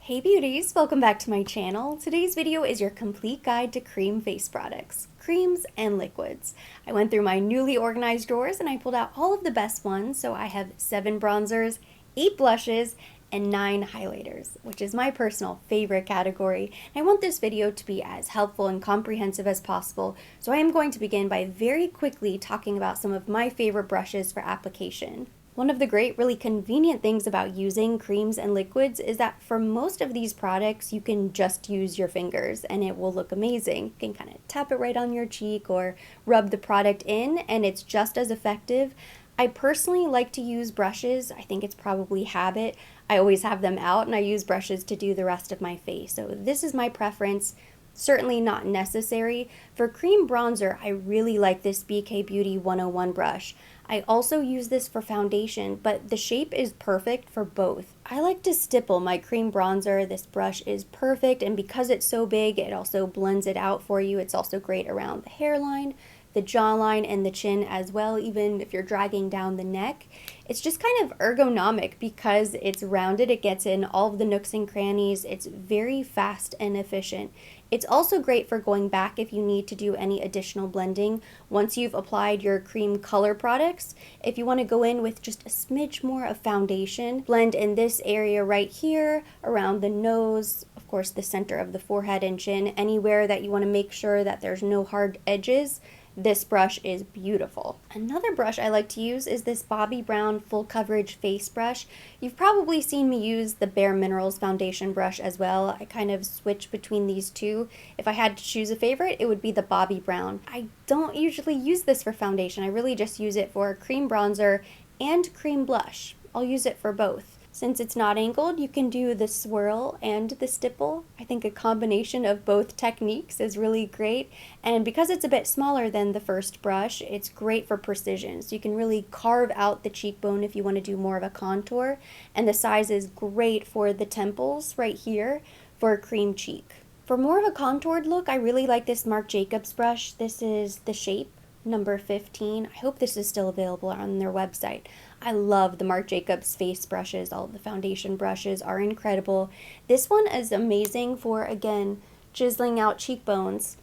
Hey beauties, welcome back to my channel. Today's video is your complete guide to cream face products, creams and liquids. I went through my newly organized drawers and I pulled out all of the best ones, so I have 7 bronzers, 8 blushes, and 9 highlighters, which is my personal favorite category. I want this video to be as helpful and comprehensive as possible, so I am going to begin by very quickly talking about some of my favorite brushes for application. One of the great, really convenient things about using creams and liquids is that for most of these products, you can just use your fingers and it will look amazing. You can kind of tap it right on your cheek or rub the product in and it's just as effective. I personally like to use brushes. I think it's probably habit. I always have them out and I use brushes to do the rest of my face. So this is my preference. Certainly not necessary. For cream bronzer, I really like this BK Beauty 101 brush. I also use this for foundation, but the shape is perfect for both. I like to stipple my cream bronzer. This brush is perfect, and because it's so big, it also blends it out for you. It's also great around the hairline, the jawline, and the chin as well, even if you're dragging down the neck. It's just kind of ergonomic because it's rounded. It gets in all of the nooks and crannies. It's very fast and efficient. It's also great for going back if you need to do any additional blending once you've applied your cream color products. If you want to go in with just a smidge more of foundation, blend in this area right here, around the nose, of course the center of the forehead and chin, anywhere that you want to make sure that there's no hard edges. This brush is beautiful. Another brush I like to use is this Bobbi Brown Full Coverage Face Brush. You've probably seen me use the Bare Minerals foundation brush as well. I kind of switch between these two. If I had to choose a favorite, it would be the Bobbi Brown. I don't usually use this for foundation. I really just use it for cream bronzer and cream blush. I'll use it for both. Since it's not angled, you can do the swirl and the stipple. I think a combination of both techniques is really great. And because it's a bit smaller than the first brush, it's great for precision. So you can really carve out the cheekbone if you want to do more of a contour. And the size is great for the temples right here for a cream cheek. For more of a contoured look, I really like this Marc Jacobs brush. This is the shape number 15. I hope this is still available on their website. I love the Marc Jacobs face brushes. All of the foundation brushes are incredible. This one is amazing for, again, chiseling out cheekbones.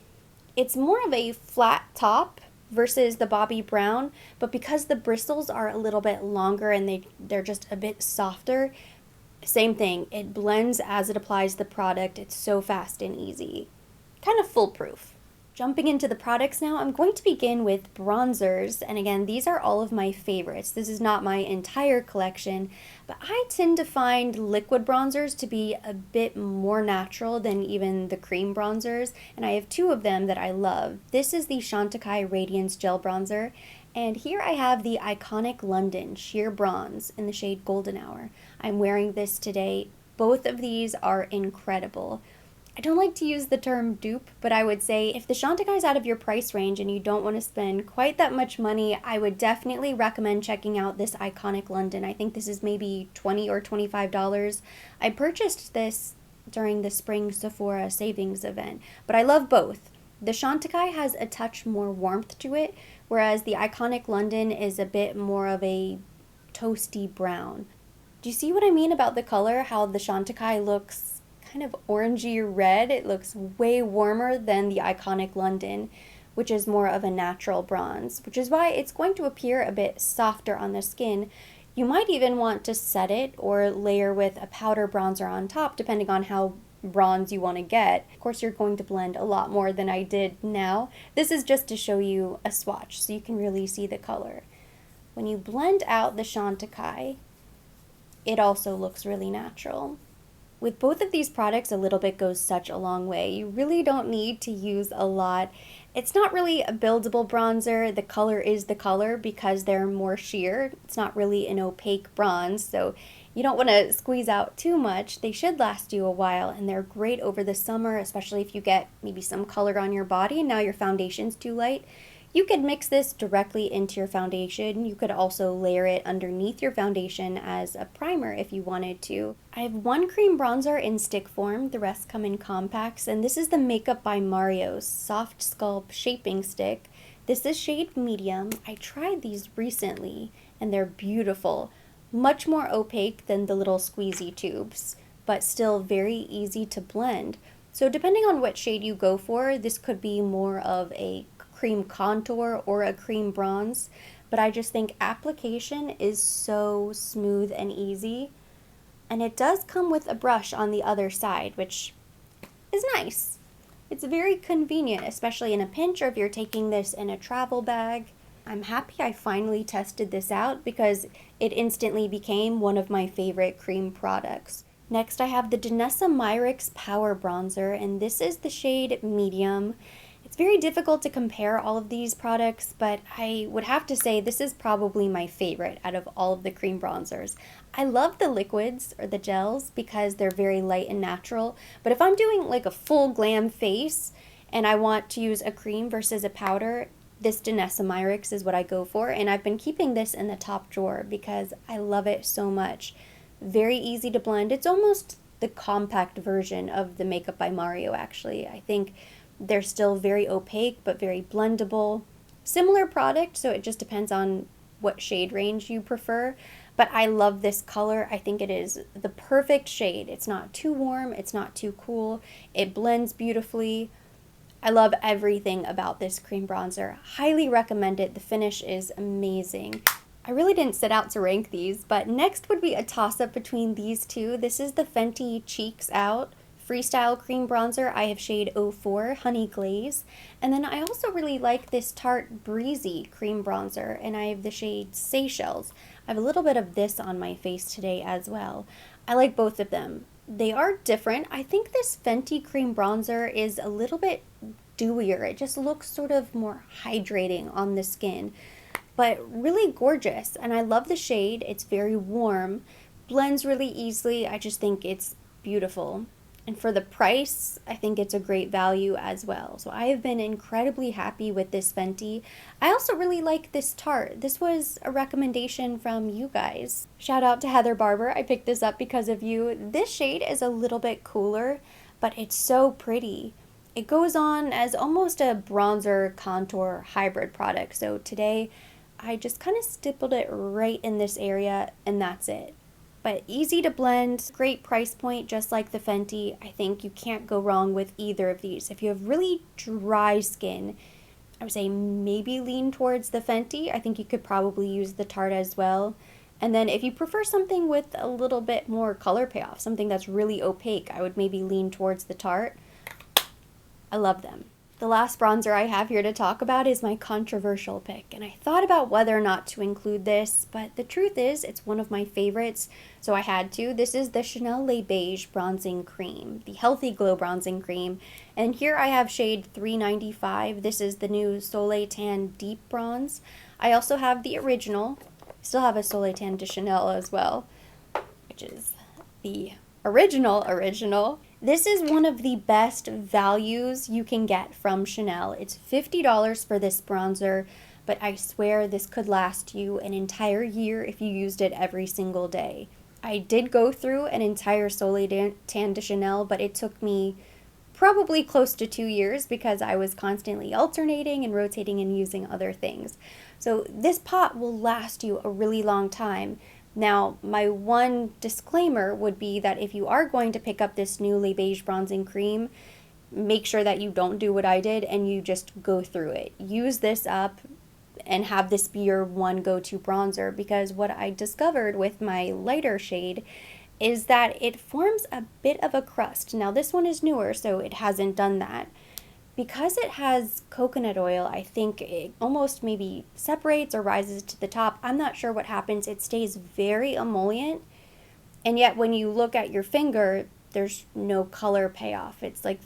It's more of a flat top versus the Bobbi Brown, but because the bristles are a little bit longer and they're just a bit softer, same thing. It blends as it applies the product. It's so fast and easy. Kind of foolproof. Jumping into the products now, I'm going to begin with bronzers, and again, these are all of my favorites. This is not my entire collection, but I tend to find liquid bronzers to be a bit more natural than even the cream bronzers, and I have 2 of them that I love. This is the Chantecaille Radiance Gel Bronzer, and here I have the Iconic London Sheer Bronze in the shade Golden Hour. I'm wearing this today. Both of these are incredible. I don't like to use the term dupe, but I would say if the Chantecaille is out of your price range and you don't want to spend quite that much money, I would definitely recommend checking out this Iconic London. I think this is maybe $20 or $25. I purchased this during the spring Sephora savings event, but I love both. The Chantecaille has a touch more warmth to it, whereas the Iconic London is a bit more of a toasty brown. Do you see what I mean about the color? How the Chantecaille looks kind of orangey red. It looks way warmer than the Iconic London, which is more of a natural bronze, which is why it's going to appear a bit softer on the skin. You might even want to set it or layer with a powder bronzer on top, depending on how bronze you want to get. Of course, you're going to blend a lot more than I did now. This is just to show you a swatch so you can really see the color. When you blend out the Chantecaille, it also looks really natural. With both of these products, a little bit goes such a long way. You really don't need to use a lot. It's not really a buildable bronzer. The color is the color because they're more sheer. It's not really an opaque bronze, so you don't want to squeeze out too much. They should last you a while, and they're great over the summer, especially if you get maybe some color on your body and now your foundation's too light. You could mix this directly into your foundation. You could also layer it underneath your foundation as a primer if you wanted to. I have 1 cream bronzer in stick form, the rest come in compacts, and this is the Makeup by Mario's Soft Sculpt Shaping Stick. This is shade medium. I tried these recently, and they're beautiful. Much more opaque than the little squeezy tubes. but still very easy to blend. So depending on what shade you go for, this could be more of a cream contour or a cream bronze, but I just think application is so smooth and easy. And it does come with a brush on the other side, which is nice. It's very convenient, especially in a pinch or if you're taking this in a travel bag. I'm happy I finally tested this out because it instantly became one of my favorite cream products. Next, I have the Danessa Myricks Power Bronzer, and this is the shade Medium. It's very difficult to compare all of these products, but I would have to say this is probably my favorite out of all of the cream bronzers. I love the liquids or the gels because they're very light and natural, but if I'm doing like a full glam face and I want to use a cream versus a powder, this Danessa Myricks is what I go for, and I've been keeping this in the top drawer because I love it so much. Very easy to blend. It's almost the compact version of the Makeup by Mario, actually. I think they're still very opaque, but very blendable. Similar product, so it just depends on what shade range you prefer. But I love this color. I think it is the perfect shade. It's not too warm, it's not too cool. It blends beautifully. I love everything about this cream bronzer. Highly recommend it. The finish is amazing. I really didn't set out to rank these, but next would be a toss-up between these two. This is the Fenty Cheeks Out Freestyle Cream Bronzer. I have shade 04 Honey Glaze. And then I also really like this Tarte Breezy Cream Bronzer, and I have the shade Seychelles. I have a little bit of this on my face today as well. I like both of them. They are different. I think this Fenty Cream Bronzer is a little bit dewier. It just looks sort of more hydrating on the skin, but really gorgeous. And I love the shade. It's very warm, blends really easily. I just think it's beautiful. And for the price, I think it's a great value as well. So I have been incredibly happy with this Fenty. I also really like this Tarte. This was a recommendation from you guys. Shout out to Heather Barber. I picked this up because of you. This shade is a little bit cooler, but it's so pretty. It goes on as almost a bronzer contour hybrid product. So today I just kind of stippled it right in this area, and that's it. But easy to blend, great price point, just like the Fenty. I think you can't go wrong with either of these. If you have really dry skin, I would say maybe lean towards the Fenty. I think you could probably use the Tarte as well. And then if you prefer something with a little bit more color payoff, something that's really opaque, I would maybe lean towards the Tarte. I love them. The last bronzer I have here to talk about is my controversial pick, and I thought about whether or not to include this, but the truth is it's one of my favorites, so I had to. This is the Chanel Le Beige Bronzing Cream, the Healthy Glow Bronzing Cream, and here I have shade 395. This is the new Soleil Tan Deep Bronze. I also have the original. I still have a Soleil Tan de Chanel as well, which is the original. This is one of the best values you can get from Chanel. It's $50 for this bronzer, but I swear this could last you an entire year if you used it every single day. I did go through an entire Soleil Tan de Chanel, but it took me probably close to 2 years because I was constantly alternating and rotating and using other things. So this pot will last you a really long time. Now, my one disclaimer would be that if you are going to pick up this new Le Beige Bronzing Cream, make sure that you don't do what I did and you just go through it. Use this up and have this be your one go-to bronzer, because what I discovered with my lighter shade is that it forms a bit of a crust. Now, this one is newer, so it hasn't done that. Because it has coconut oil, I think it almost maybe separates or rises to the top. I'm not sure what happens. It stays very emollient, and yet when you look at your finger, there's no color payoff. It's like,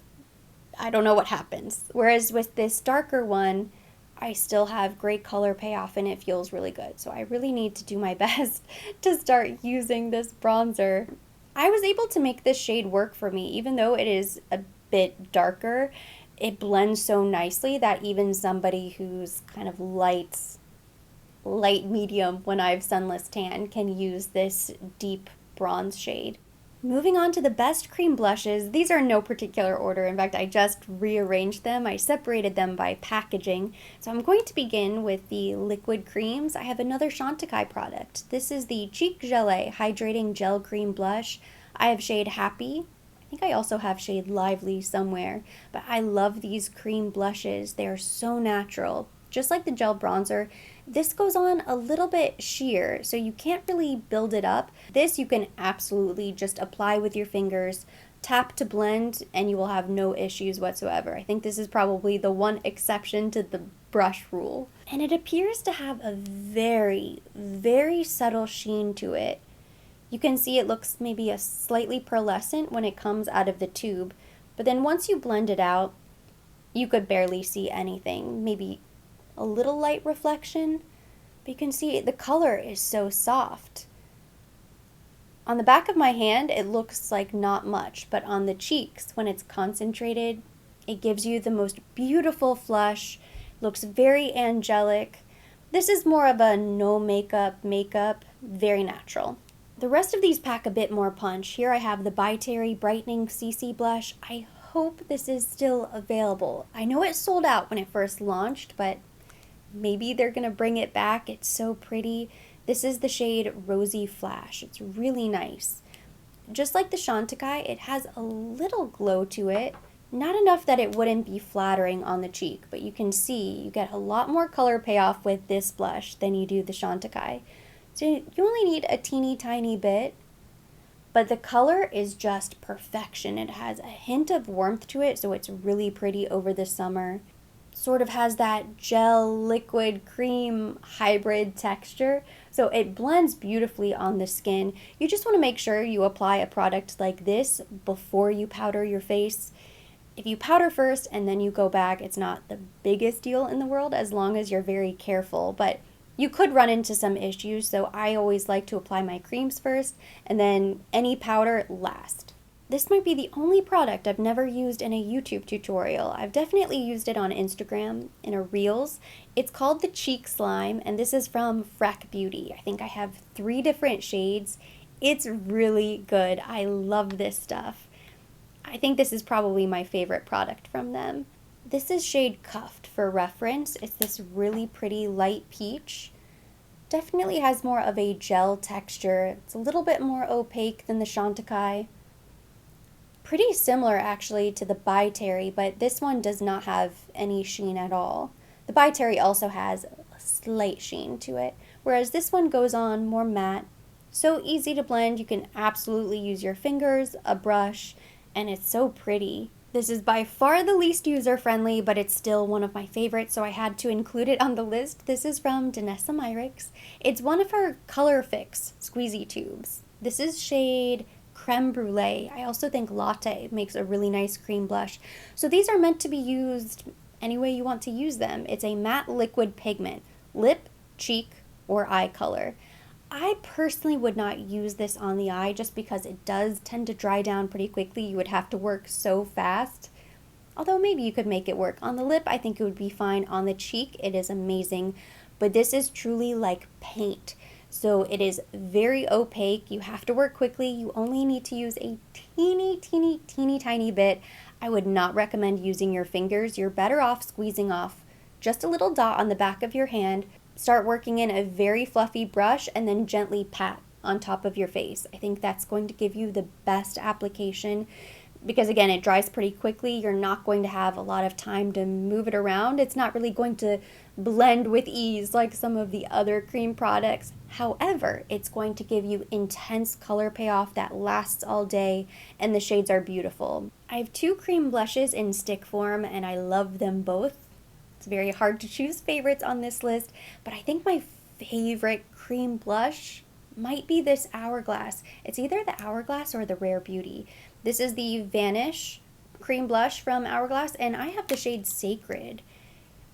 I don't know what happens. Whereas with this darker one, I still have great color payoff and it feels really good. So I really need to do my best to start using this bronzer. I was able to make this shade work for me, even though it is a bit darker. It blends so nicely that even somebody who's kind of light medium when I have sunless tan can use this deep bronze shade. Moving on to the best cream blushes. These are in no particular order. In fact, I just rearranged them. I separated them by packaging. So I'm going to begin with the liquid creams. I have another Chantecaille product. This is the Cheek Gelée Hydrating Gel Cream Blush. I have shade Happy. I think I also have shade Lively somewhere, but I love these cream blushes. They are so natural. Just like the gel bronzer, this goes on a little bit sheer, so you can't really build it up. This you can absolutely just apply with your fingers, tap to blend, and you will have no issues whatsoever. I think this is probably the one exception to the brush rule. And it appears to have a very, very subtle sheen to it. You can see it looks maybe a slightly pearlescent when it comes out of the tube, but then once you blend it out, you could barely see anything. Maybe a little light reflection, but you can see the color is so soft. On the back of my hand, it looks like not much, but on the cheeks, when it's concentrated, it gives you the most beautiful flush, looks very angelic. This is more of a no makeup, very natural. The rest of these pack a bit more punch. Here I have the By Terry Brightening CC Blush. I hope this is still available. I know it sold out when it first launched, but maybe they're gonna bring it back. It's so pretty. This is the shade Rosy Flash. It's really nice. Just like the Chantecaille, it has a little glow to it. Not enough that it wouldn't be flattering on the cheek, but you can see you get a lot more color payoff with this blush than you do the Chantecaille. So you only need a teeny tiny bit, but the color is just perfection. It has a hint of warmth to it, so it's really pretty over the summer. Sort of has that gel, liquid, cream hybrid texture, so it blends beautifully on the skin. You just want to make sure you apply a product like this before you powder your face. If you powder first and then you go back, it's not the biggest deal in the world as long as you're very careful, but you could run into some issues, so I always like to apply my creams first and then any powder last. This might be the only product I've never used in a YouTube tutorial. I've definitely used it on Instagram in a Reels. It's called the Cheek Slime, and this is from Frack Beauty. I think I have 3 different shades. It's really good. I love this stuff. I think this is probably my favorite product from them. This is shade Cuffed for reference. It's this really pretty light peach. Definitely has more of a gel texture. It's a little bit more opaque than the Chantecaille. Pretty similar actually to the By Terry, but this one does not have any sheen at all. The By Terry also has a slight sheen to it, whereas this one goes on more matte. So easy to blend, you can absolutely use your fingers, a brush, and it's so pretty. This is by far the least user-friendly, but it's still one of my favorites, so I had to include it on the list. This is from Danessa Myricks. It's one of her Color Fix squeezy tubes. This is shade Creme Brulee. I also think Latte makes a really nice cream blush. So these are meant to be used any way you want to use them. It's a matte liquid pigment, lip, cheek, or eye color. I personally would not use this on the eye just because it does tend to dry down pretty quickly. You would have to work so fast. Although maybe you could make it work. On the lip, I think it would be fine. On the cheek, it is amazing. But this is truly like paint. So it is very opaque. You have to work quickly. You only need to use a teeny tiny bit. I would not recommend using your fingers. You're better off squeezing off just a little dot on the back of your hand. Start working in a very fluffy brush and then gently pat on top of your face. I think that's going to give you the best application because again, it dries pretty quickly. You're not going to have a lot of time to move it around. It's not really going to blend with ease like some of the other cream products. However, it's going to give you intense color payoff that lasts all day, and the shades are beautiful. I have 2 cream blushes in stick form and I love them both. It's very hard to choose favorites on this list, but I think my favorite cream blush might be this Hourglass. It's either the Hourglass or the Rare Beauty. This is the Vanish cream blush from Hourglass, and I have the shade Sacred.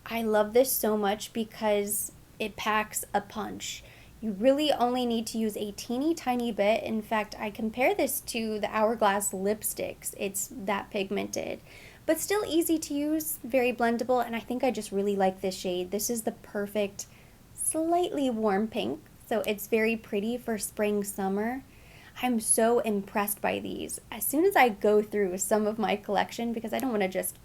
I love this so much because it packs a punch. You really only need to use a teeny tiny bit. In fact, I compare this to the Hourglass lipsticks. It's that pigmented, but still easy to use, very blendable, and I think I just really like this shade. This is the perfect, slightly warm pink, so it's very pretty for spring, summer. I'm so impressed by these. As soon as I go through some of my collection, because I don't want to just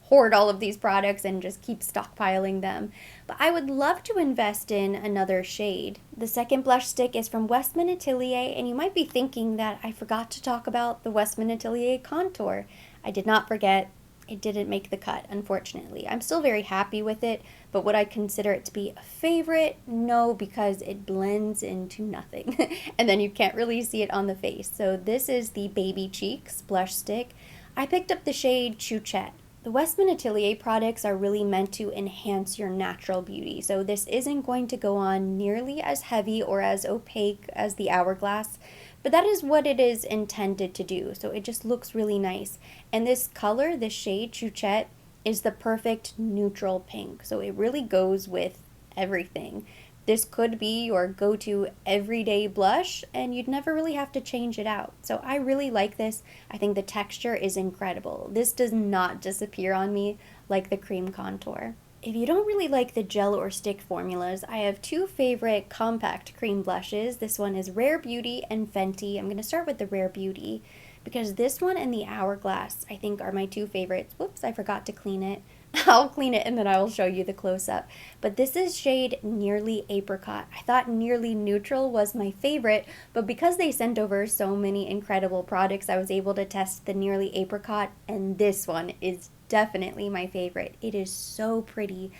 hoard all of these products and just keep stockpiling them. But I would love to invest in another shade. The second blush stick is from Westman Atelier, and you might be thinking that I forgot to talk about the Westman Atelier contour. I did not forget. It didn't make the cut, unfortunately. I'm still very happy with it, but would I consider it to be a favorite? No, because it blends into nothing. And then you can't really see it on the face. So this is the Baby Cheeks blush stick. I picked up the shade Chouchette. The Westman Atelier products are really meant to enhance your natural beauty, so this isn't going to go on nearly as heavy or as opaque as the Hourglass, but that is what it is intended to do, so it just looks really nice. And this color, this shade, Chouchette, is the perfect neutral pink, so it really goes with everything. This could be your go-to everyday blush, and you'd never really have to change it out. So I really like this. I think the texture is incredible. This does not disappear on me like the cream contour. If you don't really like the gel or stick formulas, I have two favorite compact cream blushes. This one is Rare Beauty and Fenty. I'm going to start with the Rare Beauty because this one and the Hourglass I think are my two favorites. Whoops, I forgot to clean it. I'll clean it and then I will show you the close-up. But this is shade Nearly Apricot. I thought Nearly Neutral was my favorite, but because they sent over so many incredible products, I was able to test the Nearly Apricot, and this one is definitely my favorite. It is so pretty.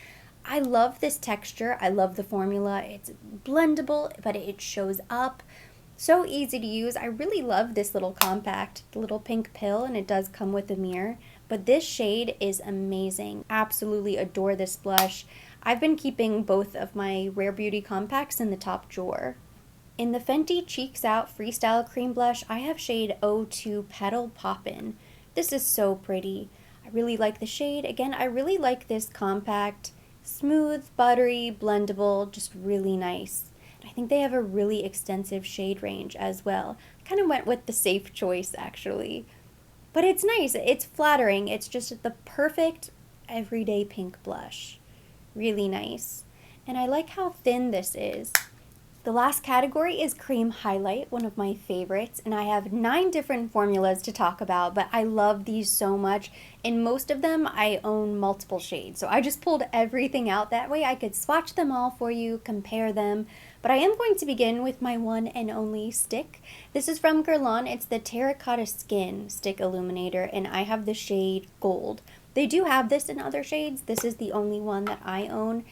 I love this texture. I love the formula. It's blendable, but it shows up. So easy to use. I really love this little compact, the little pink pill, and it does come with a mirror. But this shade is amazing. Absolutely adore this blush. I've been keeping both of my Rare Beauty compacts in the top drawer. In the Fenty Cheeks Out Freestyle Cream Blush, I have shade 02 Petal Poppin'. This is so pretty. I really like the shade. Again, I really like this compact, smooth, buttery, blendable, just really nice. I think they have a really extensive shade range as well. I kind of went with the safe choice, actually. But it's nice. It's flattering. It's just the perfect everyday pink blush. Really nice. And I like how thin this is. The last category is Cream Highlight, one of my favorites, and I have 9 different formulas to talk about, but I love these so much. In most of them, I own multiple shades, so I just pulled everything out. That way I could swatch them all for you, compare them, but I am going to begin with my one and only stick. This is from Guerlain. It's the Terracotta Skin Stick Illuminator, and I have the shade Gold. They do have this in other shades. This is the only one that I own,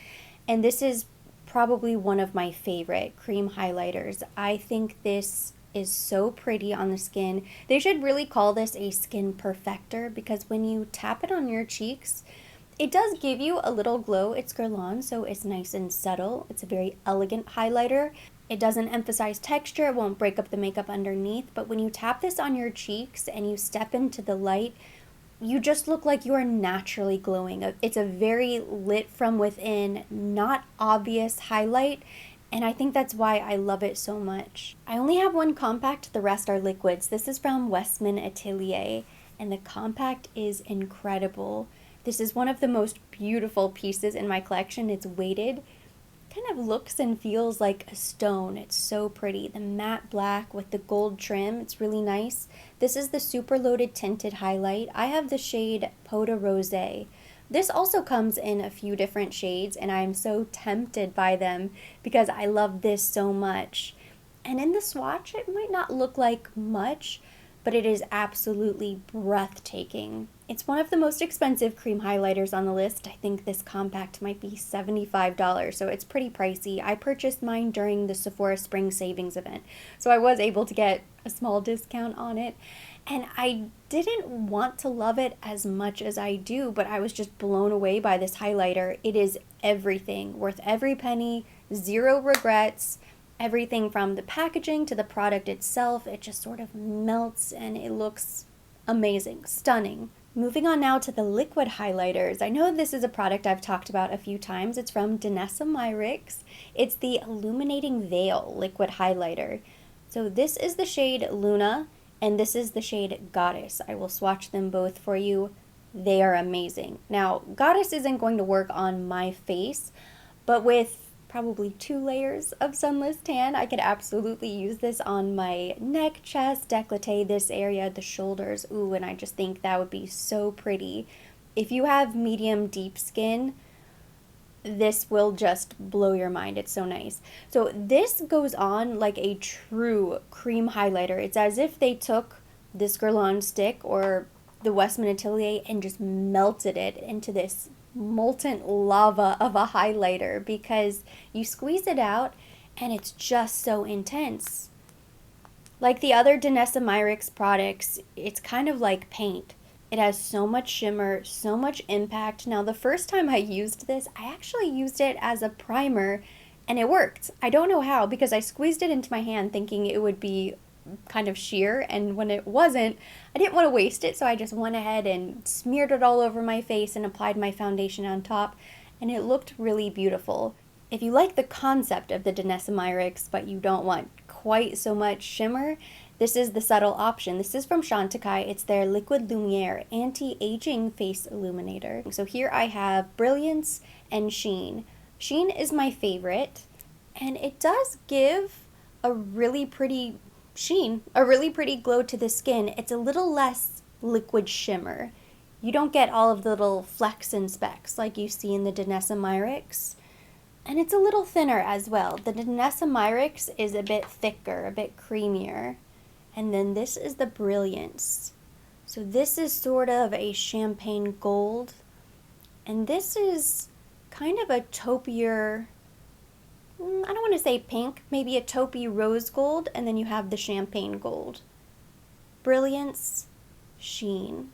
and this is probably one of my favorite cream highlighters. I think this is so pretty on the skin. They should really call this a skin perfector because when you tap it on your cheeks, it does give you a little glow. It's Guerlain, so it's nice and subtle. It's a very elegant highlighter. It doesn't emphasize texture. It won't break up the makeup underneath, but when you tap this on your cheeks and you step into the light, you just look like you are naturally glowing. It's a very lit from within, not obvious highlight, and I think that's why I love it so much. I only have one compact, the rest are liquids. This is from Westman Atelier, and the compact is incredible. This is one of the most beautiful pieces in my collection. It's weighted. Kind of looks and feels like a stone. It's so pretty. The matte black with the gold trim, it's really nice. This is the super loaded tinted highlight. I have the shade Peau de Rosé. This also comes in a few different shades, and I'm so tempted by them because I love this so much. And in the swatch, it might not look like much, but it is absolutely breathtaking. It's one of the most expensive cream highlighters on the list. I think this compact might be $75, so it's pretty pricey. I purchased mine during the Sephora Spring Savings event, so I was able to get a small discount on it. And I didn't want to love it as much as I do, but I was just blown away by this highlighter. It is everything, worth every penny, zero regrets. Everything from the packaging to the product itself, it just sort of melts and it looks amazing, stunning. Moving on now to the liquid highlighters. I know this is a product I've talked about a few times. It's from Danessa Myricks. It's the Illuminating Veil liquid highlighter. So this is the shade Luna and this is the shade Goddess. I will swatch them both for you. They are amazing. Now, Goddess isn't going to work on my face, but with probably 2 layers of sunless tan, I could absolutely use this on my neck, chest, décolleté, this area, the shoulders. Ooh, and I just think that would be so pretty. If you have medium deep skin, this will just blow your mind. It's so nice. So this goes on like a true cream highlighter. It's as if they took this Guerlain stick or the Westman Atelier and just melted it into this molten lava of a highlighter, because you squeeze it out and it's just so intense. Like the other Danessa Myricks products, it's kind of like paint. It has so much shimmer, so much impact. Now, the first time I used this, I actually used it as a primer and it worked. I don't know how, because I squeezed it into my hand thinking it would be kind of sheer, and when it wasn't, I didn't want to waste it, so I just went ahead and smeared it all over my face and applied my foundation on top, and it looked really beautiful. If you like the concept of the Danessa Myricks, but you don't want quite so much shimmer, this is the subtle option. This is from Chantecaille. It's their Liquid Lumiere Anti-Aging Face Illuminator. So here I have Brilliance and Sheen. Sheen is my favorite, and it does give a really pretty sheen, a really pretty glow to the skin. It's a little less liquid shimmer. You don't get all of the little flecks and specks like you see in the Danessa Myricks. And it's a little thinner as well. The Danessa Myricks is a bit thicker, a bit creamier. And then this is the Brilliance. So this is sort of a champagne gold. And this is kind of a taupier, I don't want to say pink, maybe a taupey rose gold. And then you have the champagne gold. Brilliance, Sheen.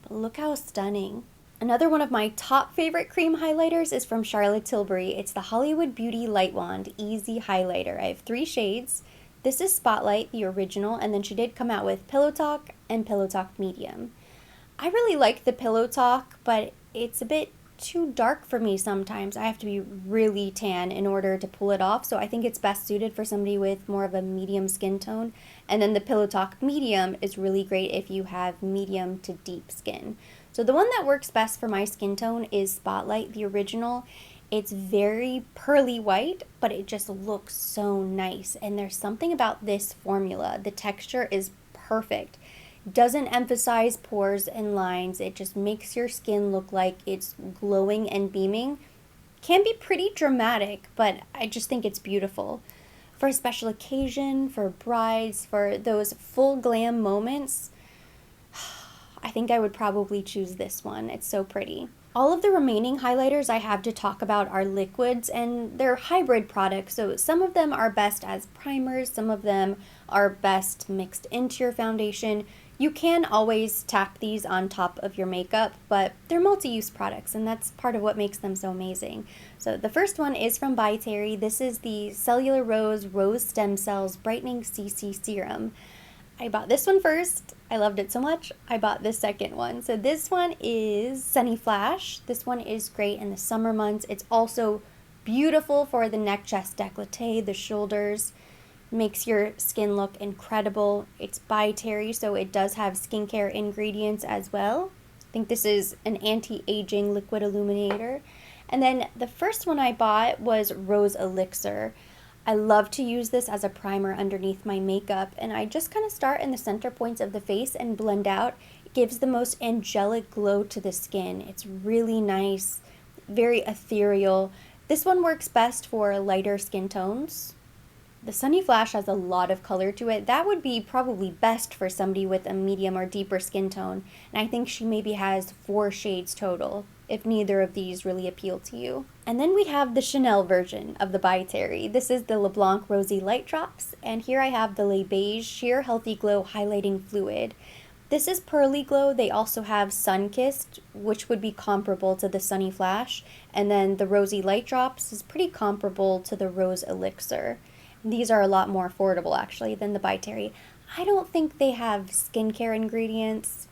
But look how stunning. Another one of my top favorite cream highlighters is from Charlotte Tilbury. It's the Hollywood Beauty Light Wand Easy Highlighter. I have 3 shades. This is Spotlight, the original, and then she did come out with Pillow Talk and Pillow Talk Medium. I really like the Pillow Talk, but it's a bit too dark for me sometimes. I have to be really tan in order to pull it off, so I think it's best suited for somebody with more of a medium skin tone. And then the Pillow Talk Medium is really great if you have medium to deep skin. So the one that works best for my skin tone is Spotlight, the original. It's very pearly white, but it just looks so nice. And there's something about this formula. The texture is perfect. Doesn't emphasize pores and lines. It just makes your skin look like it's glowing and beaming. Can be pretty dramatic, but I just think it's beautiful. For a special occasion, for brides, for those full glam moments, I think I would probably choose this one. It's so pretty. All of the remaining highlighters I have to talk about are liquids, and they're hybrid products, so some of them are best as primers, some of them are best mixed into your foundation. You can always tap these on top of your makeup, but they're multi-use products, and that's part of what makes them so amazing. So the first one is from By Terry. This is the Cellular Rose Stem Cells Brightening CC Serum. I bought this one first. I loved it so much, I bought the second one. So this one is Sunny Flash. This one is great in the summer months. It's also beautiful for the neck, chest, décolleté, the shoulders. Makes your skin look incredible. It's by Terry, so it does have skincare ingredients as well. I think this is an anti-aging liquid illuminator. And then the first one I bought was Rose Elixir. I love to use this as a primer underneath my makeup, and I just kind of start in the center points of the face and blend out. It gives the most angelic glow to the skin. It's really nice, very ethereal. This one works best for lighter skin tones. The Sunny Flash has a lot of color to it. That would be probably best for somebody with a medium or deeper skin tone, and I think she maybe has 4 shades total, if neither of these really appeal to you. And then we have the Chanel version of the By Terry. This is the LeBlanc Rosy Light Drops, and here I have the Le Beige Sheer Healthy Glow Highlighting Fluid. This is Pearly Glow. They also have Sun Kissed, which would be comparable to the Sunny Flash, and then the Rosy Light Drops is pretty comparable to the Rose Elixir. These are a lot more affordable actually than the By Terry. I don't think they have skincare ingredients,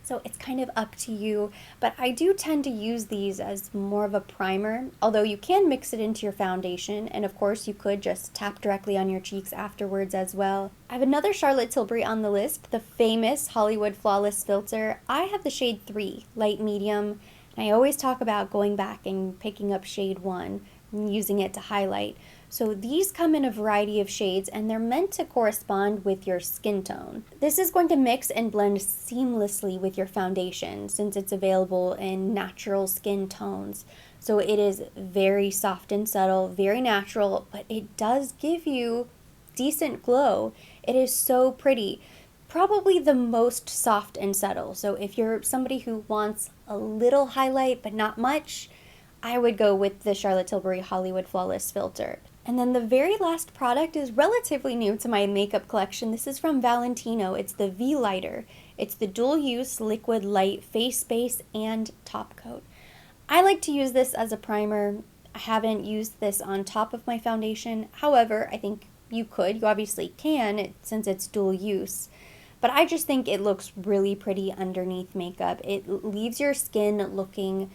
so it's kind of up to you, but I do tend to use these as more of a primer, although you can mix it into your foundation, and of course you could just tap directly on your cheeks afterwards as well. I have another Charlotte Tilbury on the list, the famous Hollywood Flawless Filter. I have the shade 3, light medium, and I always talk about going back and picking up shade 1 and using it to highlight. So these come in a variety of shades and they're meant to correspond with your skin tone. This is going to mix and blend seamlessly with your foundation since it's available in natural skin tones. So it is very soft and subtle, very natural, but it does give you decent glow. It is so pretty. Probably the most soft and subtle. So if you're somebody who wants a little highlight but not much, I would go with the Charlotte Tilbury Hollywood Flawless Filter. And then the very last product is relatively new to my makeup collection. This is from Valentino. It's the V Lighter. It's the dual use liquid light face base and top coat. I like to use this as a primer. I haven't used this on top of my foundation. However, I think you could. You obviously can since it's dual use. But I just think it looks really pretty underneath makeup. It leaves your skin looking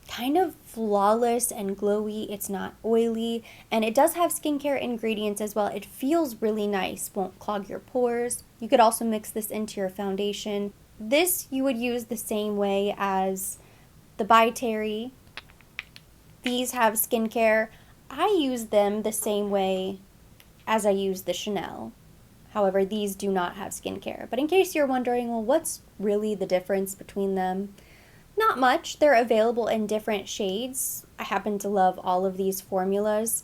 kind of flawless and glowy. It's not oily, and it does have skincare ingredients as well. It feels really nice, won't clog your pores. You could also mix this into your foundation. This you would use the same way as the By Terry. These have skincare. I use them the same way as I use the Chanel. However, these do not have skincare. But in case you're wondering, well, what's really the difference between them? Not much. They're available in different shades. I happen to love all of these formulas.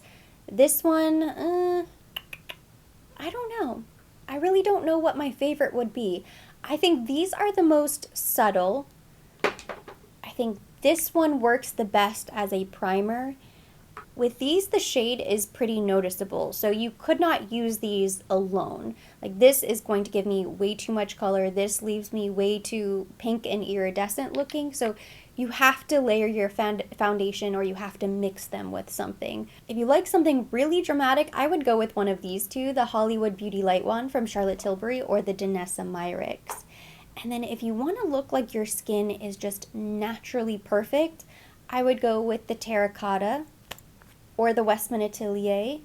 This one, I don't know. I really don't know what my favorite would be. I think these are the most subtle. I think this one works the best as a primer. With these, the shade is pretty noticeable, so you could not use these alone. Like, this is going to give me way too much color. This leaves me way too pink and iridescent looking, so you have to layer your foundation or you have to mix them with something. If you like something really dramatic, I would go with one of these two, the Hollywood Beauty Light one from Charlotte Tilbury or the Danessa Myricks. And then if you want to look like your skin is just naturally perfect, I would go with the Terracotta or the Westman Atelier,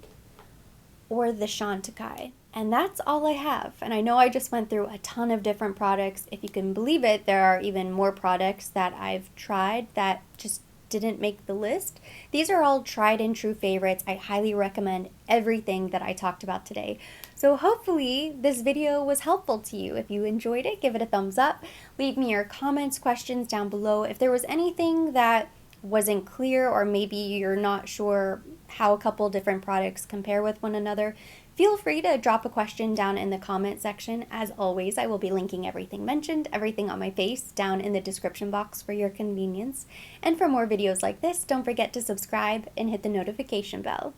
or the Chantecaille. And that's all I have. And I know I just went through a ton of different products. If you can believe it, there are even more products that I've tried that just didn't make the list. These are all tried and true favorites. I highly recommend everything that I talked about today. So hopefully this video was helpful to you. If you enjoyed it, give it a thumbs up. Leave me your comments, questions down below. If there was anything that wasn't clear or maybe you're not sure how a couple different products compare with one another, feel free to drop a question down in the comment section. As always, I will be linking everything mentioned, everything on my face, down in the description box for your convenience. And for more videos like this, don't forget to subscribe and hit the notification bell.